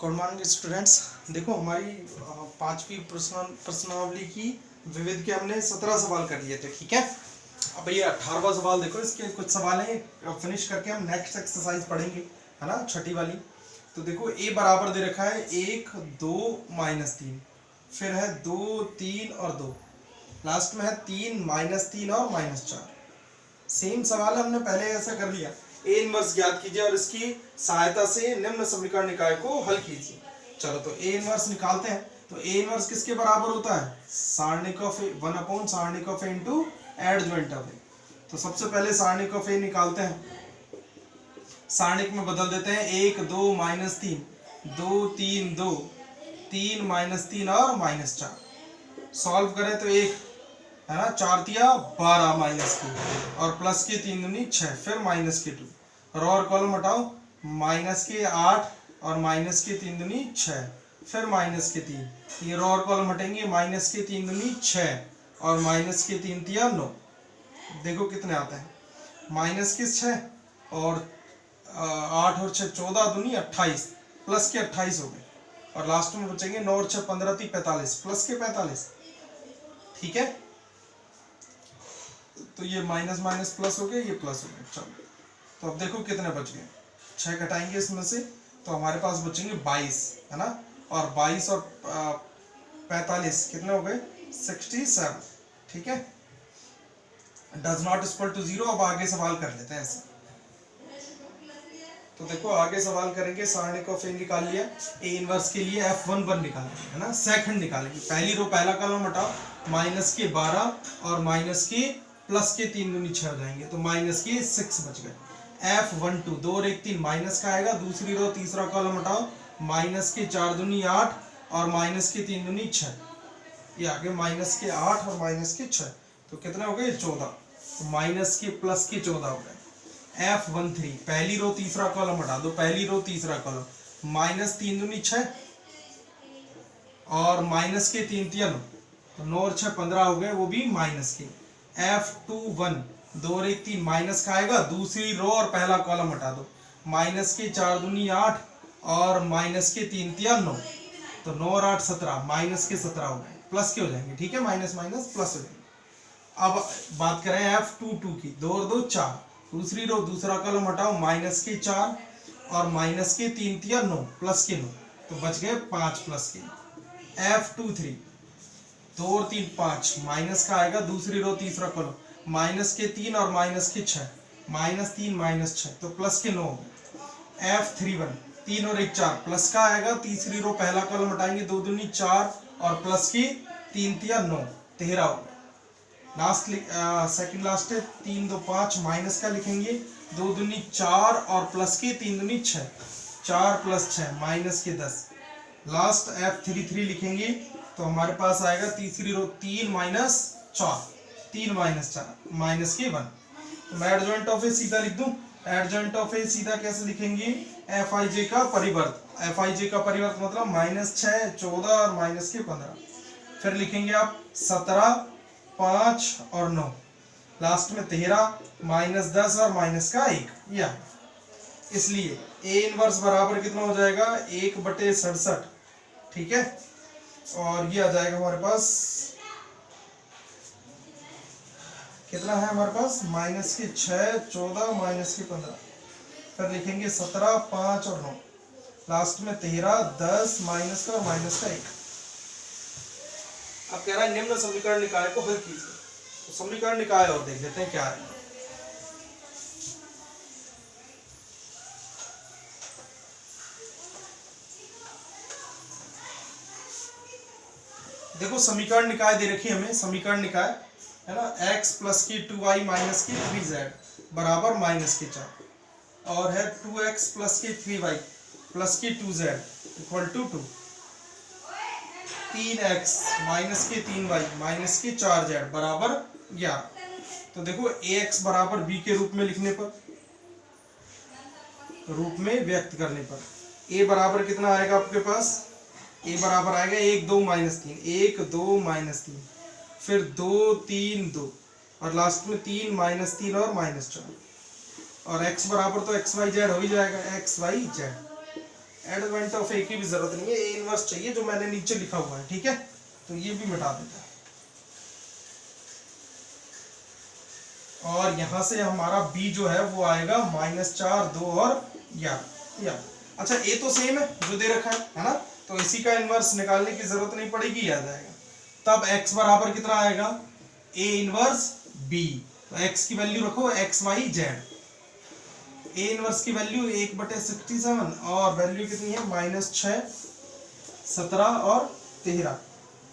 Good morning students. देखो हमारी पांचवी प्रश्नावली की विविध के हमने 17 सवाल कर लिए थे, ठीक है। अब ये 18वां सवाल देखो, इसके कुछ सवाल हैं फिनिश करके हम नेक्स्ट एक्सरसाइज पढ़ेंगे, है ना, छठी वाली। तो देखो ए बराबर दे रखा है 1 2 -3, फिर है 2 3 और 2, लास्ट में है 3 -3 और -4। सेम सवाल हमने पहले ऐसा कर लिया। ए इनवर्स ज्ञात कीजिए और इसकी सहायता से निम्न समीकरण निकाय को हल कीजिए। चलो तो ए इनवर्स निकालते हैं। तो ए इनवर्स किसके बराबर होता है? सारणिक ऑफ ए 1 सारणिक of A into adjoint of A. तो सबसे पहले सारणिक ऑफ ए निकालते हैं, सारणिक में बदल देते हैं 1 2 -3 2 3 2 3 -3 और -4। सॉल्व करें तो 1 है ना, 4 तिया 12 माइनस की और प्लस के 3 दूनी 6, फिर माइनस के 2 रो और कॉलम हटाओ, माइनस के 8 और माइनस के 3 दूनी 6, फिर माइनस के 3, ये रो और कॉलम हटेंगे, माइनस के 3 दूनी 6 और माइनस के 3 तिया 9। देखो कितने आते हैं, माइनस के 6 और 8 और 6 14 दूनी 28, प्लस के 28 हो गए और लास्ट में बचेंगे 9 और 6 15 ती 45, प्लस के 45, ठीक है। तो ये माइनस माइनस प्लस हो गया, ये प्लस हो गया। चलो तो अब देखो कितने बच गए, 6 घटाएंगे इसमें से तो हमारे पास बचेंगे 22, है ना, और 22 और 45 कितने हो गए 67, ठीक है। Does not equal to 0। अब आगे सवाल कर लेते हैं ऐसे। तो देखो आगे सवाल करेंगे, सारणिक ऑफ ए निकाल लिया, ए इनवर्स के लिए F11 निकालेंगे, है ना, सेकंड निकालेंगे। पहली रो पहला कॉलम हटाओ, माइनस के 12 और माइनस के प्लस के 3 दूनी 6 हो जाएंगे, तो माइनस के 6 बच गए। F12 2 और 1 3 माइनस का आएगा, दूसरी रो तीसरा कॉलम हटाओ, माइनस के 4 दूनी 8 और माइनस के 3 दूनी 6, ये आगे माइनस के 8 और माइनस के 6, तो कितने हो गए 14, तो माइनस के प्लस के 14 हो गए। F13 पहली रो तीसरा कॉलम हटा दो, पहली रो तीसरा कॉलम, माइनस 3 दूनी 6 और माइनस के 3 तिया 9, तो 9 और 6 15 हो गए, वो भी माइनस के। F21 2 और 1 3 माइनस का आएगा, दूसरी रो और पहला कॉलम हटा दो, माइनस के 4 दूनी 8 और माइनस के 3 तिया 9, तो 9 और 8 17, माइनस के 17 हो गए, प्लस के हो जाएंगे, ठीक है, माइनस माइनस प्लस हो जाएंगे। अब बात करें F22 की, 2 और 2 4, दूसरी रो दूसरा कॉलम हटाओ, माइनस के 4 और माइनस के 3 तिया 9, प्लस के 9, तो बच गए 5 प्लस के। F23 2 और 3 5, माइनस का आएगा, दूसरी रो तीसरा कॉलम, माइनस के 3 और माइनस के 6, माइनस 3 माइनस 6, तो प्लस के 9 हो गए। F31 3 और 1 4, प्लस का आएगा, तीसरी रो पहला कॉलम हटाएंगे, 2 दूनी 4 और प्लस की 3 तिया 9 13 हो गए। लास्ट सेकंड लास्ट है 3 2 5, माइनस का लिखेंगे, 2 दूनी 4 और प्लस की 3 दूनी 6, 4 प्लस 6 माइनस के 10। लास्ट F33 लिखेंगे तो हमारे पास आएगा तीसरी रो 3 माइनस 4, 3 माइनस 4 माइनस के 1। तो मैं एडजॉइंट ऑफ ए सीधा लिख दूं, एडजॉइंट ऑफ ए सीधा कैसे लिखेंगे, Fij का परिवर्त, Fij का परिवर्त मतलब माइनस 6 14 और माइनस के 15, फिर लिखेंगे आप 17 5 और 9, लास्ट में 13 माइनस 10 और माइनस का 1, या इसलिए ए इनवर्स बराबर कितना हो जाएगा 1/67, ठीक है। और ये आ जाएगा हमारे पास, कितना है हमारे पास, माइनस के 6 14 माइनस के 15, फिर लिखेंगे 17 5 और 9, लास्ट में 13 10 माइनस का और माइनस का 1। अब कह रहा है निम्न समीकरण निकाय को हल कीजिए। तो समीकरण निकाय और देख लेते हैं क्या है। देखो समीकरण निकाय दे रखी है हमें, समीकरण निकाय है ना, x प्लस की 2y माइनस की 3z बराबर माइनस के 4, और है 2x प्लस की 3y प्लस की 2z equal to 2, 3x minus के 3y माइनस के 4z बराबर 11। तो देखो ax बराबर b के रूप में लिखने पर, रूप में व्यक्त करने पर, a बराबर कितना आएगा आपके पास, a बराबर आएगा 1 2 -3, 1 2 -3, फिर 2 3 2 और लास्ट में 3 -3 और -4, और x बराबर तो xyz हो ही जाएगा, xyz। एडवेंट ऑफ ए की भी जरूरत नहीं है, ए इनवर्स चाहिए जो मैंने नीचे लिखा हुआ है, ठीक है। तो ये भी मिटा देते हैं और यहां से हमारा b जो है वो आएगा -4 2 और 11। अच्छा a तो सेम है जो दे रखा है ना, तो इसी का इनवर्स निकालने की जरूरत नहीं पड़ेगी, याद आएगा। तब x बराबर कितना आएगा, a इनवर्स b। तो x की वैल्यू रखो x y z, a inverse की वैल्यू 1/67 और वैल्यू कितनी है -6 17 और 13।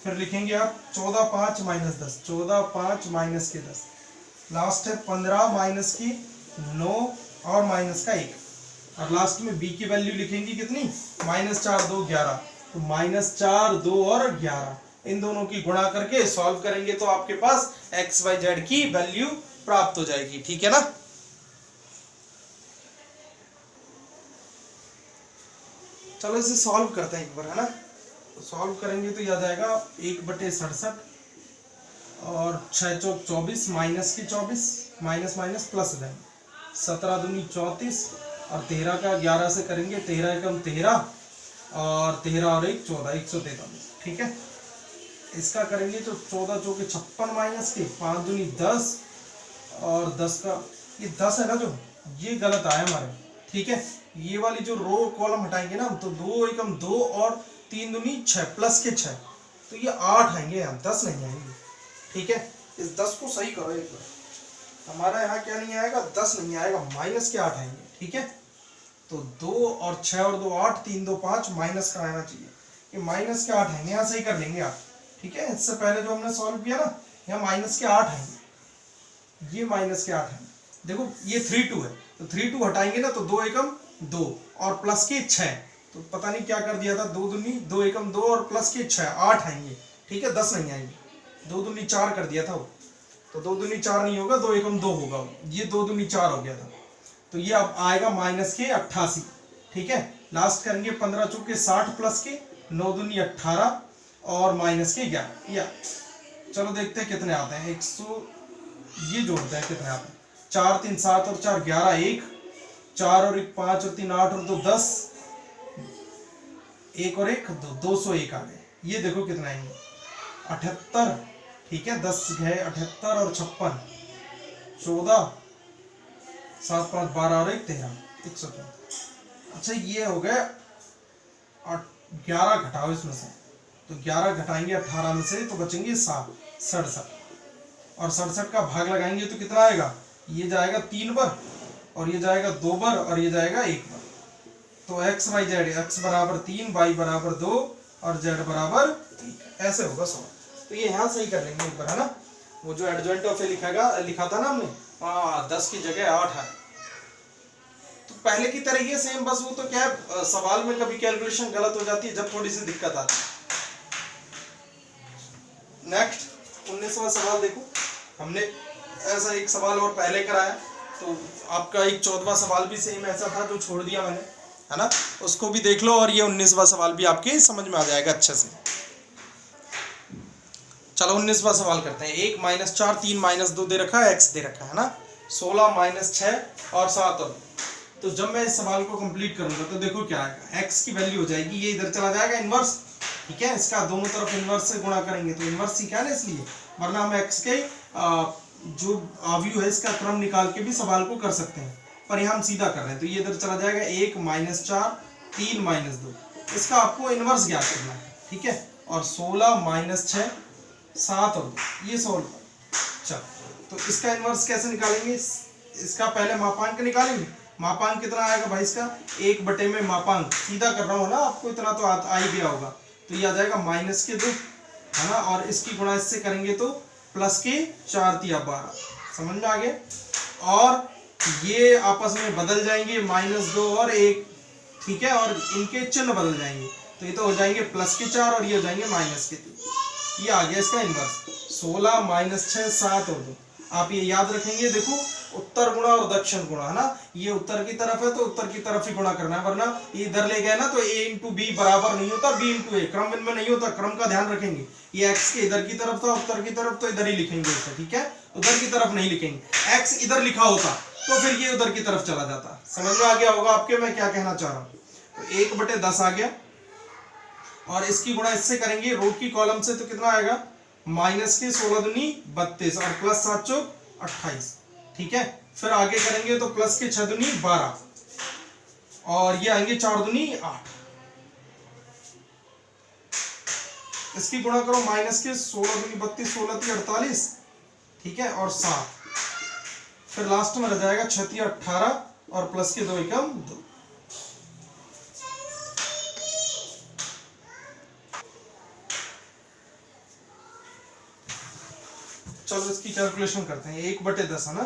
फिर लिखेंगे आप 14 5 -10, 14 5 माइनस के 10, लास्ट है 15 माइनस की 9 और माइनस का 1, और लास्ट में b की वैल्यू लिखेंगे कितनी -4 2 11। तो -4 2 और 11 इन दोनों की गुणा करके सॉल्व करेंगे तो आपके पास x y z की वैल्यू प्राप्त हो जाएगी, ठीक है ना। चलो इसे सॉल्व करते हैं एक बार, है ना। तो सॉल्व करेंगे तो याद आएगा 1/67 और 6 चौक 24 माइनस की 24 माइनस माइनस प्लस दें 17 दूनी 34 और 13 का 11 से करेंगे 13 एकम 13 और 13 और 1 14 143, ठीक है। इसका करेंगे तो 14 चौके 56 माइनस के 5 दूनी 10 और 10 का ये 10 है ना जो, ये गलत आया हमारे, ठीक है। ये वाली जो रो कॉलम हटाएंगे ना हम, तो 2 एकम 2 और 3 दूनी 6 प्लस के 6, तो ये 8 आएंगे, हम 10 नहीं आएंगे, ठीक है। इस 10 को सही करो एक बार, हमारा यहाँ क्या नहीं आएगा 10 नहीं आएगा, माइनस के 8 आएंगे, ठीक है। तो 2 और 6 और 2 8 3 2 5 माइनस का आना चाहिए, ये माइनस के 8 आएंगे, यहाँ सही कर लेंगे आप, ठीक है। इससे पहले जो हमने सॉल्व किया ना, यहाँ माइनस के 8 आएंगे, ये माइनस के 8 है। देखो ये 3 2 है, तो 3 2 हटाएंगे ना तो 2 एकम 2 और प्लस के 6, तो पता नहीं क्या कर दिया था, 2 दूनी 2 एकम 2 और प्लस के 6 8 आएंगे, ठीक है। 10 नहीं आएंगे, 2 दूनी 4 कर दिया था वो, तो 2 दूनी 4 नहीं होगा, 2 एकम 2 होगा, ये 2 दूनी 4 हो गया था, तो ये अब आएगा माइनस के 88, ठीक है। लास्ट करेंगे 15 चौके 60 प्लस के 9 दूनी 18 और माइनस के 11, या चलो देखते हैं कितने आते हैं। 100 ये जोड़ते हैं कितने आते हैं, 4 3 7 और 4 11 1 4 और 1 5 और 3 8 और 2 10 1 और 1 2 201 आ गए। ये देखो कितना आएंगे 78, ठीक है। 10 है 78 और 56 14 7 5 12 और 1 13 114। अच्छा ये हो गए 11 घटाओ इसमें से, तो 11 घटाएंगे 18 में से तो बचेंगे 7 67 और 67 का भाग लगाएंगे तो कितना आएगा, ये जाएगा 3 बार और ये जाएगा 2 बार और ये जाएगा 1 बार। तो x y z, x बराबर 3 y बराबर 2 और z बराबर 1, ऐसे होगा सवाल। तो ये यहाँ सही कर लेंगे एक बार, है ना। वो जो एडजॉइंट ऑफ ए लिखा था ना हमने, 10 की जगह 8 है, तो पहले की तरह ये सेम, बस वो तो क्या है सवाल में कभी कैलकुलेशन गलत हो जाती है जब थोड़ी सी दिक्कत आती है। नेक्स्ट 19वां सवाल देखो, हमने ऐसा एक सवाल और पहले कराया, तो आपका एक 14वां सवाल भी सेम ऐसा था जो छोड़ दिया मैंने, है ना। उसको भी देख लो और ये 19वां सवाल भी आपके समझ में आ जाएगा अच्छे से। चलो 19वां सवाल करते हैं। 1 -4 3 -2 दे रखा है, x दे रखा है ना, 16 -6 और 7 और 2। तो जब मैं इस सवाल को कंप्लीट करूंगा तो देखो क्या आएगा, x की वैल्यू हो जाएगी, ये इधर चला जाएगा इनवर्स, ठीक है। इसका दोनों तरफ इनवर्स से गुणा करेंगे तो इनवर्स सीखा है ना इसलिए, वरना हम x के जो अवयव है इसका क्रम निकाल के भी सवाल को कर सकते हैं, पर यहाँ हम सीधा कर रहे हैं। तो ये इधर चला जाएगा 1 -4 3 -2, इसका आपको इनवर्स ज्ञात करना है, ठीक है। और 16 -6 7 और 2 ये सॉल्व कर। चलो तो इसका इनवर्स कैसे निकालेंगे, इसका पहले मापांक निकालेंगे। मापांक कितना आएगा भाई, इसका 1 बटे में मापांक, सीधा कर रहा हूँ ना, आपको इतना तो आ ही गया होगा, तो ये आ जाएगा -2, है ना। और इसकी गुणा इससे करेंगे तो प्लस के 4 × 12, समझ में आ गया। और ये आपस में बदल जाएंगे -2 और 1, ठीक है, और इनके चिन्ह बदल जाएंगे, तो ये तो हो जाएंगे +4 और ये हो जाएंगे -3। ये आ गया इसका इनवर्स, 16 -6 7 और 2। आप ये याद रखेंगे, देखो उत्तर गुणा और दक्षिण गुणा, है ना। ये उत्तर की तरफ है तो उत्तर की तरफ ही गुणा करना है, वरना ये इधर ले गए ना तो a × b बराबर नहीं होता b × a, क्रम इनमें नहीं होता, क्रम का ध्यान रखेंगे। ये x के इधर की तरफ था, उत्तर की तरफ, तो इधर ही लिखेंगे इसे, ठीक है, उधर की तरफ नहीं लिखेंगे। x इधर लिखा होता तो फिर ये उधर की तरफ चला जाता। समझ में आ गया होगा आपके मैं क्या कहना चाह रहा हूँ। तो 1/10 आ गया, और इसकी गुणा इससे करेंगे रो की कॉलम से, तो कितना आएगा माइनस के 16 दूनी 32 और प्लस 7 चौक 28। ठीक है, फिर आगे करेंगे तो प्लस के 6 दूनी 12 और ये आएंगे 4 दूनी 8। इसकी गुणा करो माइनस के 16 दूनी 32 16 × 48, ठीक है, और 7, फिर लास्ट में रह जाएगा 6 × 18 और प्लस के 2 एकम 2। चलो इसकी कैलकुलेशन करते हैं। 1/10 है ना,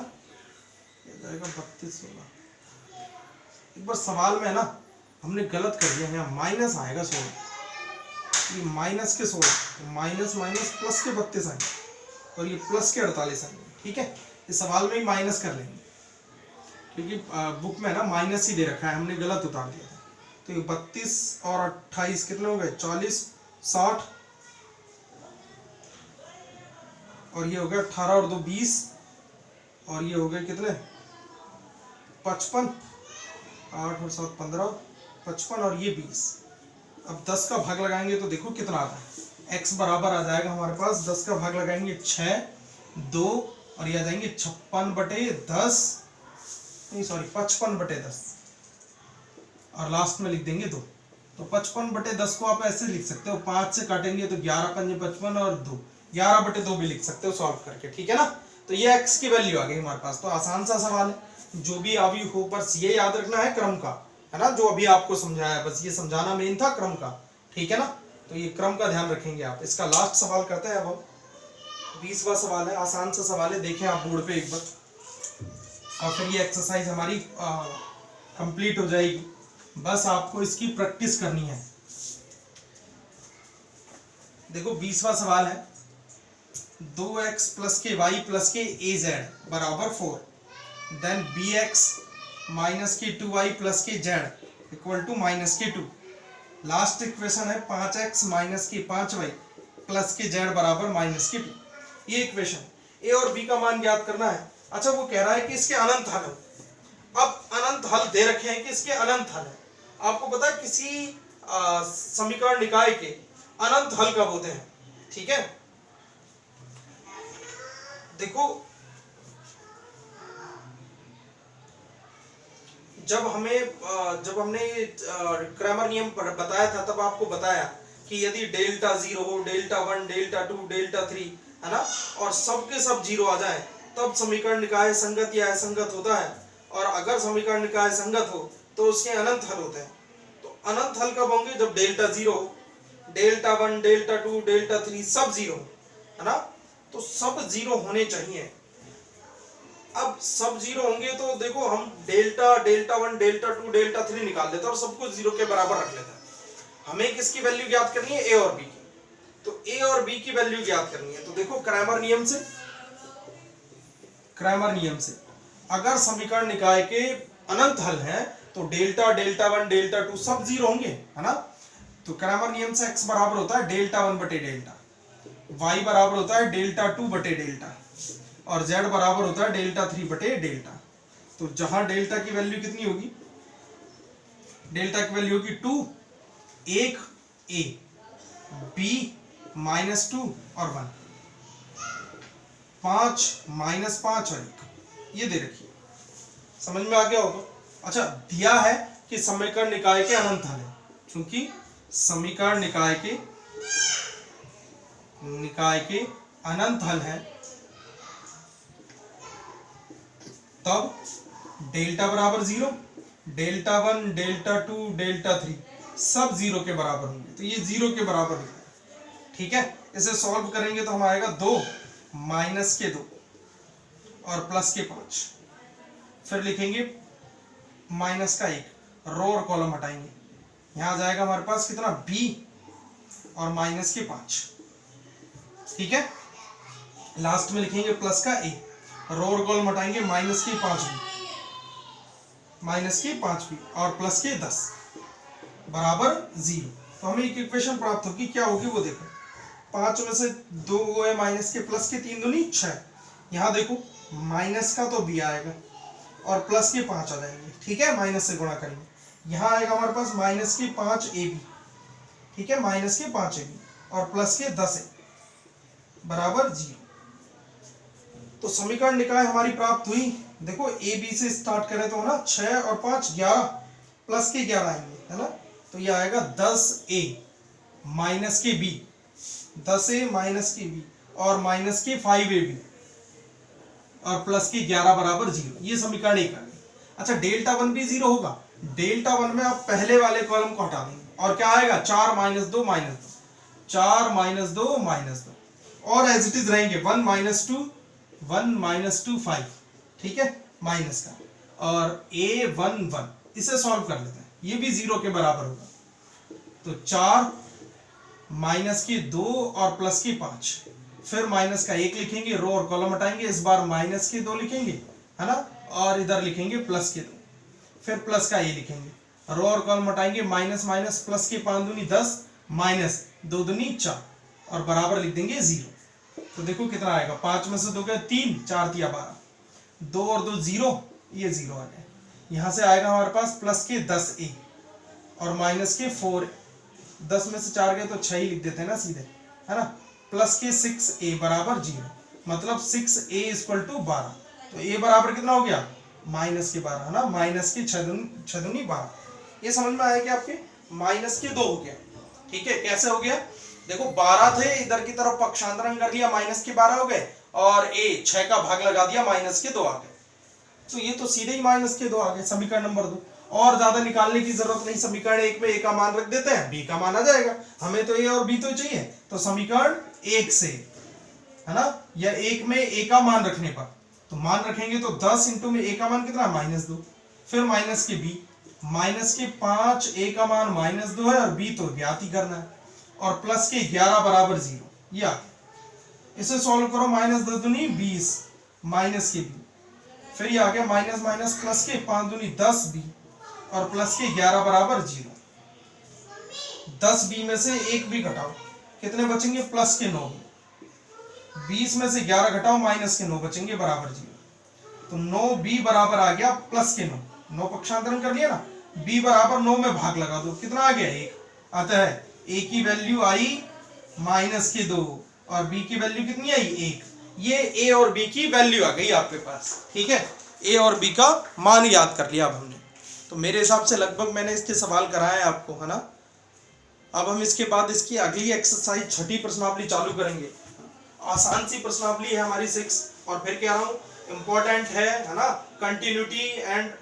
ये जाएगा 32 16। एक बार सवाल में है ना हमने गलत कर दिया, यहाँ माइनस आएगा 16, ये माइनस के 16, माइनस माइनस प्लस के 32 आएंगे और ये प्लस के 48 आएंगे। ठीक है, इस सवाल में ही माइनस कर लेंगे क्योंकि बुक में ना माइनस ही दे रखा है, हमने गलत उतार दिया था। तो ये 32 और 28 कितने हो गए 40 60, और ये हो गया 18 और 2 20, और ये हो गए कितने 55, 8 और 7 15 55 और ये 20। अब 10 का भाग लगाएंगे तो देखो कितना आता है, x बराबर आ जाएगा हमारे पास 10 का भाग लगाएंगे 6 2 और ये आ जाएंगे 56/10, नहीं सॉरी 55/10 और लास्ट में लिख देंगे 2। तो 55/10 को आप ऐसे लिख सकते हो, 5 से काटेंगे तो 11 × 5 = 55 और 2 11/2 भी लिख सकते हो सॉल्व करके। ठीक है ना, तो ये x की वैल्यू आ गई हमारे पास। तो आसान सा सवाल है, जो भी अभी हो बस ये याद रखना है क्रम का, है ना, जो अभी आपको समझाया बस ये समझाना मेन था क्रम का। ठीक है ना, तो ये क्रम का ध्यान रखेंगे आप। इसका लास्ट सवाल करते हैं अब हम, 20वां सवाल है, आसान सा सवाल है, देखें आप बोर्ड पे एक बार, और फिर ये एक्सरसाइज हमारी कंप्लीट हो जाएगी। बस आपको इसकी प्रैक्टिस करनी है। देखो 20वां सवाल है, 2x + के y + के az बराबर 4, देन bx - के 2y + के z = -के 2। लास्ट इक्वेशन है 5x - के 5y + के z बराबर -के 2। ये इक्वेशन a और b का मान ज्ञात करना है। अच्छा, वो कह रहा है कि इसके अनंत हल है। अब अनंत हल दे रखे हैं कि इसके अनंत हल है। आपको पता है किसी समीकरण निकाय के अनंत हल कब होते हैं? ठीक है, देखो जब हमने क्रैमर नियम बताया था तब आपको बताया कि यदि डेल्टा 0 हो, डेल्टा 1 डेल्टा 2 डेल्टा 3, है ना, और सबके सब 0 आ जाए तब समीकरण निकाय संगत या असंगत होता है, और अगर समीकरण निकाय संगत हो तो उसके अनंत हल होते हैं। तो अनंत हल कब होंगे? जब डेल्टा 0 डेल्टा 1 डेल्टा 2 डेल्टा 3 सब 0, है ना, तो सब 0 होने चाहिए। अब सब 0 होंगे तो देखो हम डेल्टा 1 डेल्टा 2 डेल्टा 3 निकाल लेते हैं और सब कुछ 0 के बराबर रख लेते हैं। हमें किसकी वैल्यू ज्ञात करनी है? ए और बी की। तो ए और बी की वैल्यू ज्ञात करनी है। तो देखो क्रैमर नियम से अगर समीकरण निकाय के अनंत हल है तो डेल्टा 1 डेल्टा 2 सब 0 होंगे, है ना। तो क्रैमर नियम से x बराबर होता है डेल्टा 1/डेल्टा, y बराबर होता है डेल्टा 2/डेल्टा और z बराबर होता है डेल्टा 3/डेल्टा। तो जहां डेल्टा की वैल्यू कितनी होगी? डेल्टा की वैल्यू होगी 2 1 a b -2 और 1 5 -5 और 1, ये दे रखिए। समझ में आ गया होगा? अच्छा, दिया है कि समीकरण निकाय के अनंत हल है, क्योंकि समीकरण निकाय के अनंत हल है तब डेल्टा बराबर 0 डेल्टा 1 डेल्टा 2 डेल्टा 3 सब 0 के बराबर होंगे। तो ये 0 के बराबर है। ठीक है, इसे सॉल्व करेंगे तो हम आएगा 2 -के 2 और +5, फिर लिखेंगे -1, रो और कॉलम हटाएंगे, यहां आ जाएगा हमारे पास कितना b और -5। ठीक है, लास्ट में लिखेंगे +a, रो और कॉलम हटाएंगे -5b और +10 बराबर 0। तो हमें एक इक्वेशन प्राप्त होगी, क्या होगी वो देखो। 5 में से 2 है माइनस के, प्लस के 3 दूनी 6, यहाँ देखो माइनस का तो b आएगा और प्लस के 5 आ जाएंगे। ठीक है, माइनस से गुणा करेंगे, यहाँ आएगा हमारे पास माइनस के 5ab, ठीक है, माइनस के 5ab और प्लस के 10a बराबर 0। तो समीकरण निकाय हमारी प्राप्त हुई। देखो ए बी से स्टार्ट करें तो ना 6 और 5 11 प्लस के 11 आएंगे, है ना। तो ये आएगा 10a माइनस के b, 10a माइनस के b और माइनस के 5ab और प्लस के 11 बराबर 0। ये समीकरण एक आ गई। अच्छा डेल्टा 1 भी 0 होगा। डेल्टा 1 में आप पहले वाले कॉलम को हटा देंगे और क्या आएगा 4 माइनस 2 माइनस 2, 4 माइनस 2 माइनस 2 और एज इट इज रहेंगे 1 माइनस 2 1 माइनस 2 5, ठीक है, माइनस का और a1 1 इसे सॉल्व कर लेते हैं। ये भी 0 के बराबर होगा। तो 4 माइनस के 2 और प्लस के 5, फिर माइनस का 1 लिखेंगे, रो और कॉलम हटाएंगे, इस बार माइनस के 2 लिखेंगे, है ना, और इधर लिखेंगे प्लस के 2, फिर प्लस का a लिखेंगे, रो और कॉलम हटाएंगे, माइनस माइनस प्लस के 5 दूनी 10 माइनस 2 दूनी 4 और बराबर लिख देंगे 0। तो देखो कितना आएगा, 5 में से 2 गए 3, 4 दिया 12, 2 और 2 0, ये 0 आ गया। यहाँ से आएगा हमारे पास प्लस के 10a और माइनस के 4, 10 में से 4 गए तो 6 ही लिख देते हैं ना सीधे, है ना, प्लस के 6a बराबर 0, मतलब 6a इक्वल टू 12। तो a बराबर कितना हो गया माइनस के 12, है ना, माइनस के 6 दूनी 12। ये समझ में आया कि आपके माइनस के 2 हो गया, ठीक है। कैसे हो गया, देखो 12 थे, इधर की तरफ पक्षांतरण कर लिया, माइनस के 12 हो गए और a 6 का भाग लगा दिया, माइनस के 2 आ गए। तो ये तो सीधे ही माइनस के 2 आ गए, समीकरण नंबर 2। और ज्यादा निकालने की जरूरत नहीं, समीकरण 1 में a का मान रख देते हैं, b का मान आ जाएगा। हमें तो a और b तो चाहिए, तो समीकरण 1 से, है ना, या 1 में a का मान रखने पर तो मान रखेंगे तो 10 इंटू में a का मान कितना -2, फिर माइनस के b, माइनस के 5 a का मान -2 है और b तो ज्ञात ही करना है, और प्लस के 11 बराबर 0। या इसे सॉल्व करो, -10 दूनी 20 माइनस के b, फिर ये आ गया माइनस माइनस प्लस के 5 दूनी 10b और प्लस के 11 बराबर 0। 10b में से 1 भी घटाओ, कितने बचेंगे प्लस के 9, 20 में से 11 घटाओ माइनस के 9 बचेंगे बराबर 0। तो 9b बराबर आ गया प्लस के 9, 9 पक्षांतरण कर लिया ना, b बराबर 9 में भाग लगा दो, कितना आ गया 1 आता है। a की वैल्यू आई माइनस के 2 और b की वैल्यू कितनी आई 1। ये a और b की वैल्यू आ गई आपके पास, ठीक है, a और b का मान याद कर लिया अब हमने। तो मेरे हिसाब से लगभग मैंने इसके सवाल कराए आपको, है ना। अब हम इसके बाद इसकी अगली एक्सरसाइज छठी प्रश्नावली चालू करेंगे। आसान सी प्रश्नावली है हमारी 6, और फिर कह रहा हूँ इंपॉर्टेंट है ना, कंटिन्यूटी एंड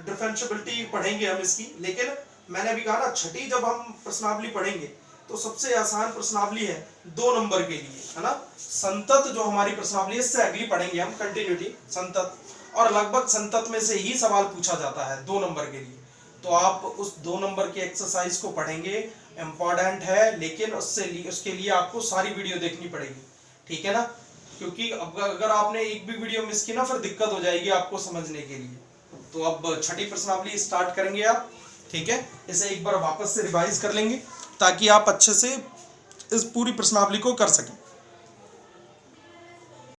डिफरेंशिएबिलिटी पढ़ेंगे हम इसकी। लेकिन मैंने अभी कहा ना, छठी जब हम प्रश्नावली पढ़ेंगे तो सबसे आसान प्रश्नावली है 2 नंबर के लिए, है ना। संतत जो हमारी प्रश्नावली है, इससे अगली पढ़ेंगे हम कंटिन्यूटी संतत, और लगभग संतत में से ही सवाल पूछा जाता है 2 नंबर के लिए। तो आप उस 2 नंबर की एक्सरसाइज को पढ़ेंगे, इंपॉर्टेंट है, लेकिन उसके लिए आपको सारी वीडियो देखनी पड़ेगी, ठीक है ना, क्योंकि अगर आपने एक भी वीडियो मिस की ना, फिर दिक्कत हो जाएगी आपको समझने के लिए। तो अब छठी प्रश्नावली स्टार्ट करेंगे आप, ठीक है। इसे एक बार वापस से रिवाइज कर लेंगे ताकि आप अच्छे से इस पूरी प्रश्नावली को कर सकें।